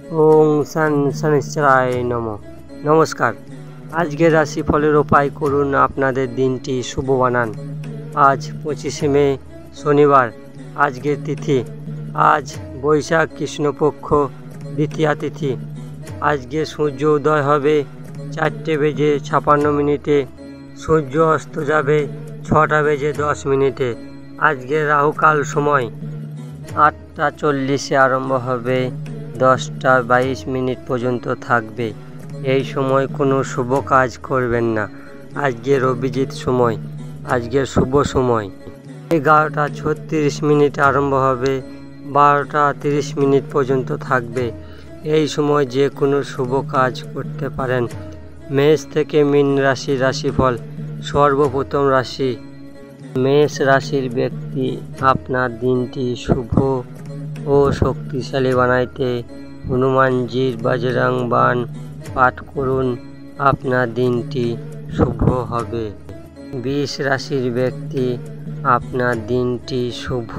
ওং শনিশ্চরায় নমঃ। নমস্কার। আজকের রাশিফলের উপায় করুন আপনাদের দিনটি শুভ বানান। আজ 25শে মে শনিবার। আজকের তিথি আজ বৈশাখ কৃষ্ণপক্ষ দ্বিতীয়া তিথি। আজকে সূর্য উদয় হবে 4:56 সূর্য অস্ত যাবে 6:10 আজকে রাহুকাল সময় 8:40 আরম্ভ হবে, 10:22 পর্যন্ত থাকবে। এই সময় কোনো শুভ কাজ করবেন না। আজকের অভিজিৎ সময়, আজকের শুভ সময় 11:36 আরম্ভ হবে, 12:30 পর্যন্ত থাকবে। এই সময় যে কোনো শুভ কাজ করতে পারেন। মেষ থেকে মীন রাশির রাশিফল। সর্বপ্রথম রাশি মেষ রাশির ব্যক্তি, আপনার দিনটি শুভ ও শক্তিশালী বানাইতে হনুমানজির বজরং বাণ পাঠ করুন। আপনার দিনটি শুভ হবে। বৃষ রাশির ব্যক্তি, আপনার দিনটি শুভ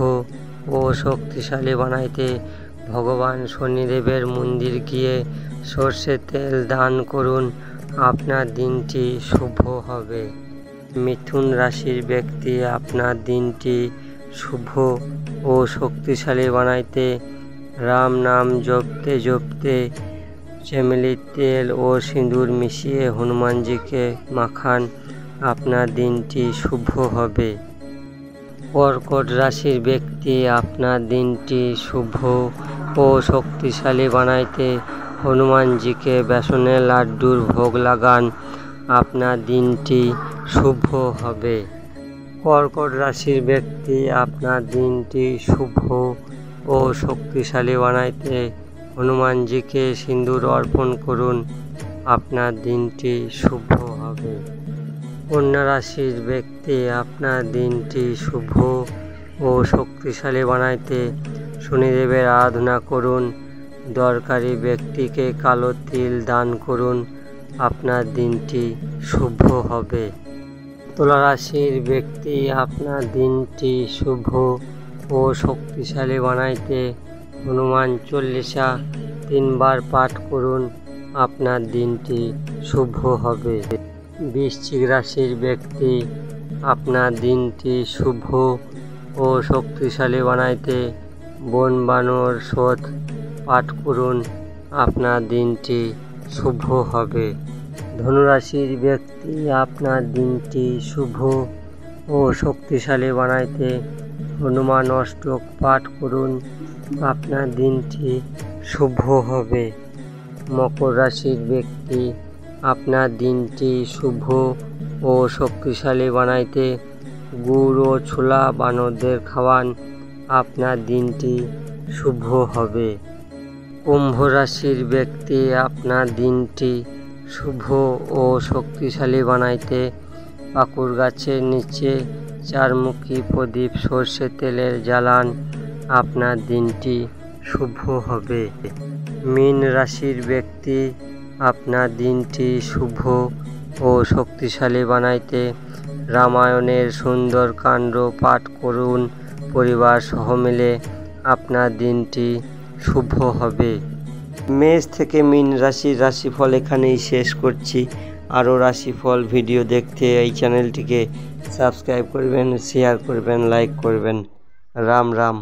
ও শক্তিশালী বানাইতে ভগবান শনিদেবের মন্দির গিয়ে সর্ষের তেল দান করুন। আপনার দিনটি শুভ হবে। মিথুন রাশির ব্যক্তি, আপনার দিনটি শুভ ও শক্তিশালী বানাইতে রাম নাম জপতে জপতে চেমেলির তেল ও সিঁদুর মিশিয়ে হনুমানজিকে মাখান। আপনার দিনটি শুভ হবে। কর্কট রাশির ব্যক্তি, আপনার দিনটি শুভ ও শক্তিশালী বানাইতে হনুমানজিকে বেসনের লাড্ডুর ভোগ লাগান। আপনার দিনটি শুভ হবে। কর্কট রাশির ব্যক্তি, আপনার দিনটি শুভ ও শক্তিশালী বানাইতে হনুমানজিকে সিঁদুর অর্পণ করুন। আপনার দিনটি শুভ হবে। কন্যা রাশির ব্যক্তি, আপনার দিনটি শুভ ও শক্তিশালী বানাইতে শনিদেবের আরাধনা করুন। দরকারি ব্যক্তিকে কালো তিল দান করুন। আপনার দিনটি শুভ হবে। তুলা রাশির ব্যক্তি, আপনার দিনটি শুভ ও শক্তিশালী বানাইতে হনুমান চল্লিশা 3 বার পাঠ করুন। আপনার দিনটি শুভ হবে। বৃশ্চিক রাশির ব্যক্তি, আপনার দিনটি শুভ ও শক্তিশালী বানাইতে বন বানর শোধ পাঠ করুন। আপনার দিনটি শুভ হবে। ধনুরাশির ব্যক্তি, আপনার দিনটি শুভ ও শক্তিশালী বানাইতে হনুমান অষ্টক পাঠ করুন। আপনার দিনটি শুভ হবে। মকর রাশির ব্যক্তি, আপনার দিনটি শুভ ও শক্তিশালী বানাইতে গুড় ও ছোলা বানরদের খাওয়ান। আপনার দিনটি শুভ হবে। কুম্ভ রাশির ব্যক্তি, আপনার দিনটি শুভ ও শক্তিশালী বানাইতে পাকুড় গাছের নিচে 4মুখী প্রদীপ সর্ষের তেলের জ্বালান। আপনার দিনটি শুভ হবে। মীন রাশির ব্যক্তি, আপনার দিনটি শুভ ও শক্তিশালী বানাইতে রামায়ণের সুন্দর কাণ্ড পাঠ করুন পরিবার সহ মিলে। আপনার দিনটি শুভ হবে। মেষ থেকে মীন রাশির রাশিফল এখানেই শেষ করছি। আরও রাশিফল ভিডিও দেখতে এই চ্যানেলটিকে সাবস্ক্রাইব করবেন, শেয়ার করবেন, লাইক করবেন। রাম রাম।